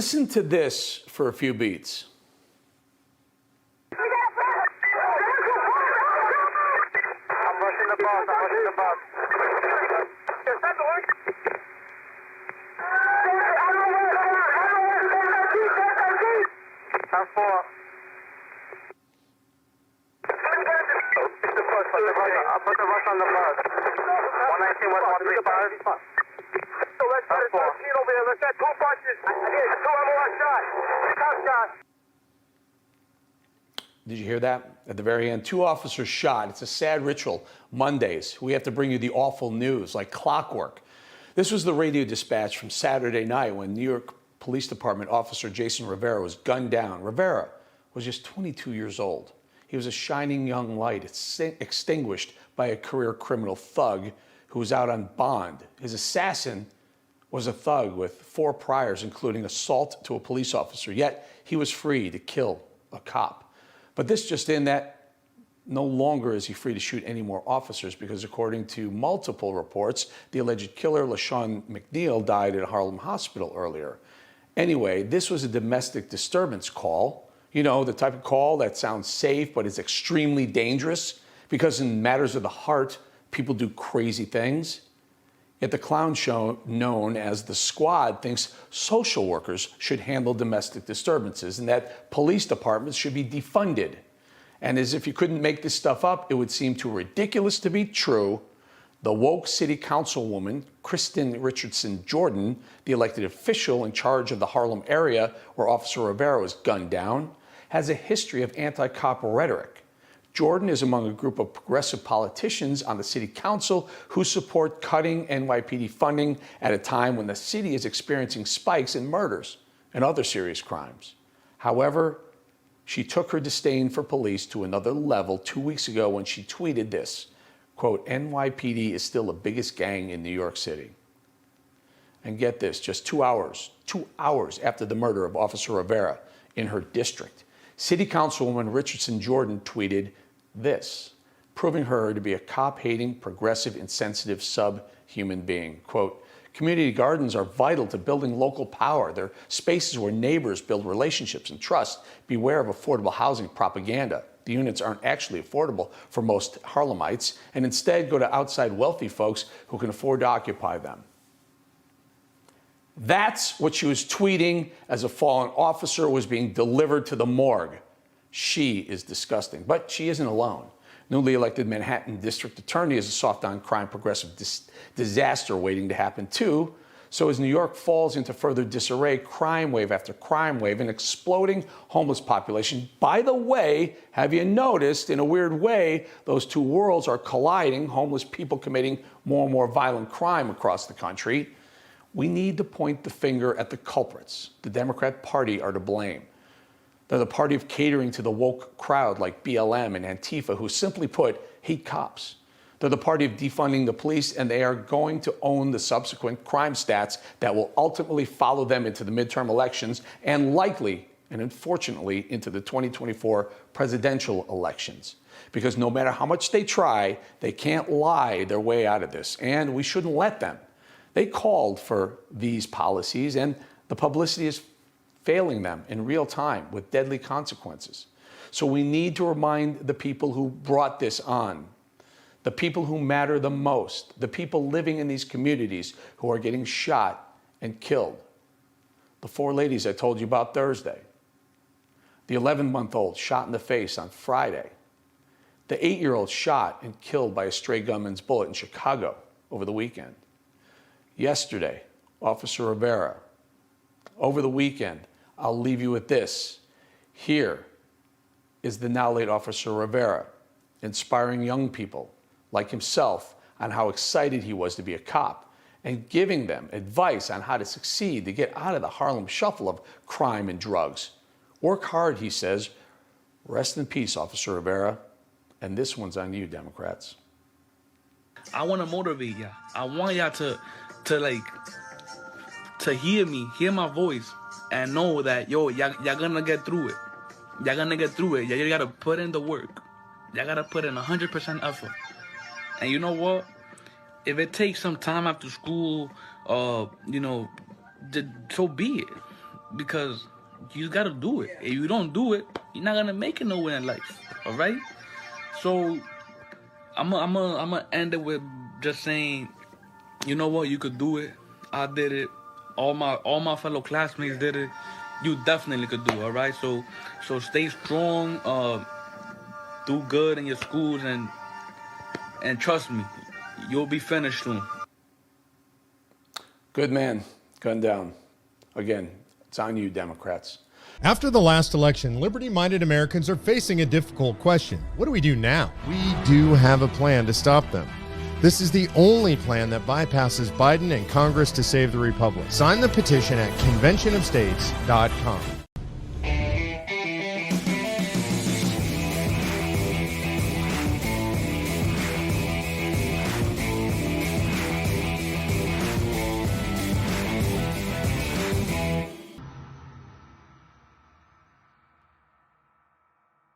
Listen to this for a few beats. I'm rushing the bus. I'm four. I'll put the rush on the bus. 119 West 135. So let's get it over here. Let's get two bunches. Two MOS shots. Top shots. Did you hear that? At the very end, 2 officers shot. It's a sad ritual. Mondays, we have to bring you the awful news like clockwork. This was the radio dispatch from Saturday night when New York Police Department officer Jason Rivera was gunned down. Rivera was just 22 years old. He was a shining young light, extinguished by a career criminal thug who was out on bond. His assassin was a thug with 4 priors, including assault to a police officer, yet he was free to kill a cop. But this just in that no longer is he free to shoot any more officers because according to multiple reports, the alleged killer, LaShawn McNeil, died at a Harlem hospital earlier. Anyway, this was a domestic disturbance call. You know, the type of call that sounds safe but is extremely dangerous because in matters of the heart, people do crazy things. Yet the clown show known as the Squad thinks social workers should handle domestic disturbances and that police departments should be defunded. And as if you couldn't make this stuff up, it would seem too ridiculous to be true. The woke city councilwoman, Kristen Richardson Jordan, the elected official in charge of the Harlem area where Officer Rivera was gunned down, has a history of anti-cop rhetoric. Jordan is among a group of progressive politicians on the city council who support cutting NYPD funding at a time when the city is experiencing spikes in murders and other serious crimes. However, she took her disdain for police to another level 2 weeks ago when she tweeted this, quote, "NYPD is still the biggest gang in New York City." And get this, just 2 hours after the murder of Officer Rivera in her district, City Councilwoman Richardson Jordan tweeted this, proving her to be a cop-hating, progressive, insensitive, subhuman being. Quote, "Community gardens are vital to building local power. They're spaces where neighbors build relationships and trust. Beware of affordable housing propaganda. The units aren't actually affordable for most Harlemites and instead go to outside wealthy folks who can afford to occupy them." That's what she was tweeting as a fallen officer was being delivered to the morgue. She is disgusting, but she isn't alone. Newly elected Manhattan District Attorney is a soft-on-crime progressive disaster waiting to happen too. So as New York falls into further disarray, crime wave after crime wave, an exploding homeless population. By the way, have you noticed, in a weird way, those two worlds are colliding, homeless people committing more and more violent crime across the country. We need to point the finger at the culprits. The Democrat Party are to blame. They're the party of catering to the woke crowd like BLM and Antifa, who simply put, hate cops. They're the party of defunding the police, and they are going to own the subsequent crime stats that will ultimately follow them into the midterm elections and likely, and unfortunately, into the 2024 presidential elections. Because no matter how much they try, they can't lie their way out of this, and we shouldn't let them. They called for these policies, and the publicity is failing them in real time with deadly consequences. So we need to remind the people who brought this on, the people who matter the most, the people living in these communities who are getting shot and killed. The 4 ladies I told you about Thursday, the 11-month-old shot in the face on Friday, the 8-year-old shot and killed by a stray gunman's bullet in Chicago over the weekend. Yesterday, Officer Rivera. Over the weekend, I'll leave you with this. Here is the now late Officer Rivera, inspiring young people like himself on how excited he was to be a cop and giving them advice on how to succeed to get out of the Harlem shuffle of crime and drugs. Work hard, he says. Rest in peace, Officer Rivera. And this one's on you, Democrats. I want to motivate y'all. I want y'all to hear me, hear my voice, and know that, y'all gonna get through it. Y'all gonna get through it. Y'all gotta put in the work. Y'all gotta put in 100% effort. And you know what? If it takes some time after school, so be it. because you gotta do it. If you don't do it, you're not gonna make it nowhere in life. All right. So I'm gonna end it with just saying, you know what? You could do it. I did it. All my fellow classmates did it. You definitely could do it. All right. So stay strong. Do good in your schools, and trust me, you'll be finished soon. Good man. Gun down. Again, it's on you, Democrats. After the last election, liberty-minded Americans are facing a difficult question. What do we do now? We do have a plan to stop them. This is the only plan that bypasses Biden and Congress to save the republic. Sign the petition at conventionofstates.com.